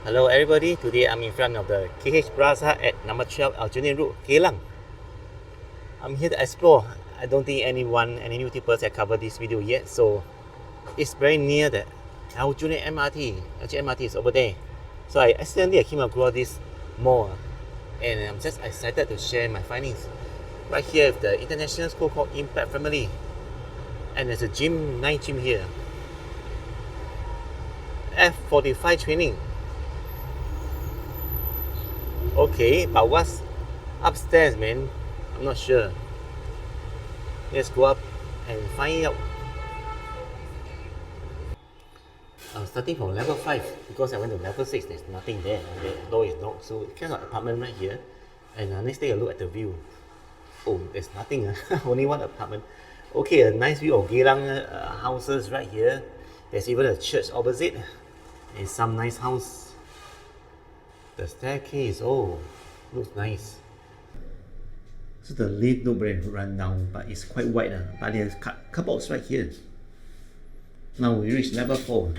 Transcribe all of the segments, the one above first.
Hello everybody, today I'm in front of the KH Plaza at number 12 Aljunied Road, Geylang. I'm here to explore. I don't think any YouTubers have covered this video yet, so it's very near the Aljunied MRT. Actually MRT is over there. So I accidentally came across this mall and I'm just excited to share my findings. Right here is the international school called Impact Family. And there's a gym, nice gym here. F45 training. Okay, but what's upstairs, man? I'm not sure. Let's go up and find out. I'm starting from level 5 because I went to level 6. There's nothing there. The door is locked, so it's kind of apartment right here. And let's take a look at the view. Oh, there's nothing. Only one apartment. Okay, a nice view of Geylang houses right here. There's even a church opposite. And some nice house. The staircase, oh, looks nice. So the lift look very run down, but it's quite wide. But there's cupboards right here. Now we reach level 4.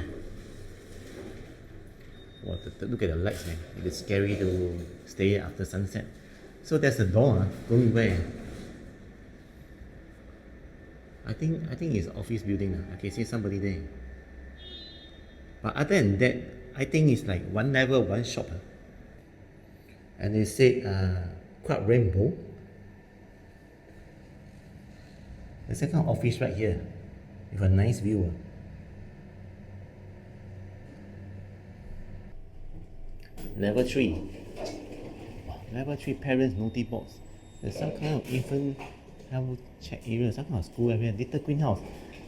Wow, look at the lights, man. It's scary to stay after sunset. So there's the door, going where? I think it's office building. I can see somebody there. But other than that, I think it's like one level, one shop. And they say quite rainbow. There's a kind of office right here with a nice view. Level 3. Level 3 parents notice boards. There's some kind of infant health check area, some kind of school area, little greenhouse.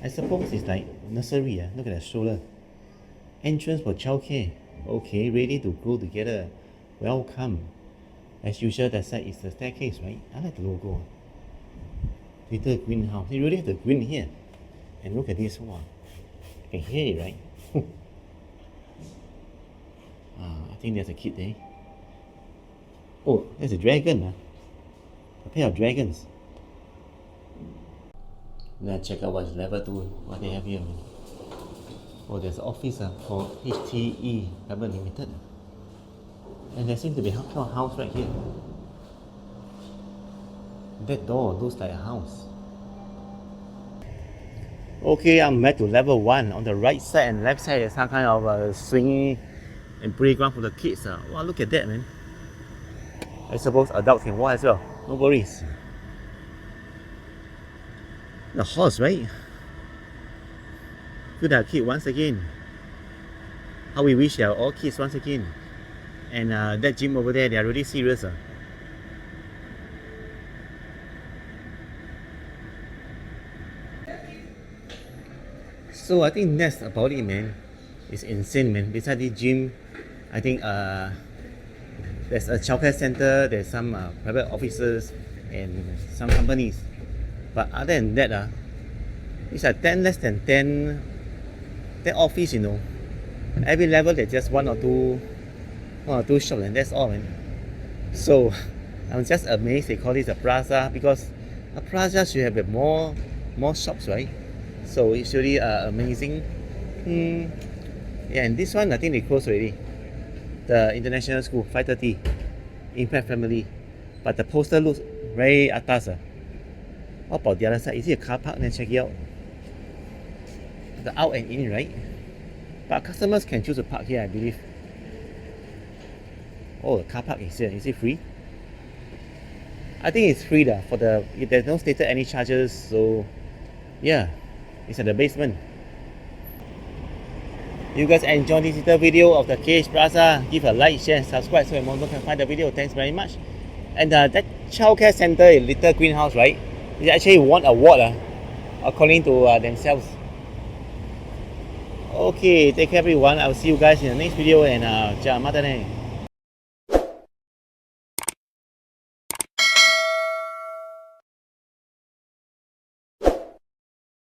I suppose it's like nursery. Look at that stroller. Entrance for childcare. Okay, ready to grow together. Welcome. As usual, that side is the staircase, right? I like the logo. Little greenhouse. You really have the green here. And look at this one. You can hear it, right? I think there's a kid there. Oh, there's a dragon. A pair of dragons. Let's check out what's level 2. What they have here. Oh, there's an office for HTE Private Limited. And there seems to be a house right here. That door looks like a house. Okay, I'm back to level 1. On the right side and left side is some kind of a swing and playground for the kids. Wow, look at that, man. I suppose adults can walk as well. No worries. The horse, right? Good our kid once again. How we wish they are all kids once again. And that gym over there, they are really serious. So I think that's about it, man. It's insane, man. Beside the gym, I think there's a childcare center, there's some private offices and some companies. But other than that, it's like less than 10 office, you know. Every level there's just one or two shops, and that's all, man. So I'm just amazed they call this a plaza, because a plaza should have more shops, right? So it's really amazing. Yeah, and this one I think they closed already. The international school, 5:30, Impact Family. But the poster looks very atas. What about the other side? Is it a car park? Let's check it out. The out and in, right? But customers can choose to park here, I believe. Oh, the car park is here. Is it free? I think it's free for there's no stated any charges, so yeah, it's at the basement. You guys enjoy this little video of the KH Plaza, give a like, share, and subscribe so more can find the video. Thanks very much. And that childcare center in Little Greenhouse, right? It actually won an award according to themselves. Okay, take care everyone. I'll see you guys in the next video, and Jai Mata Ne.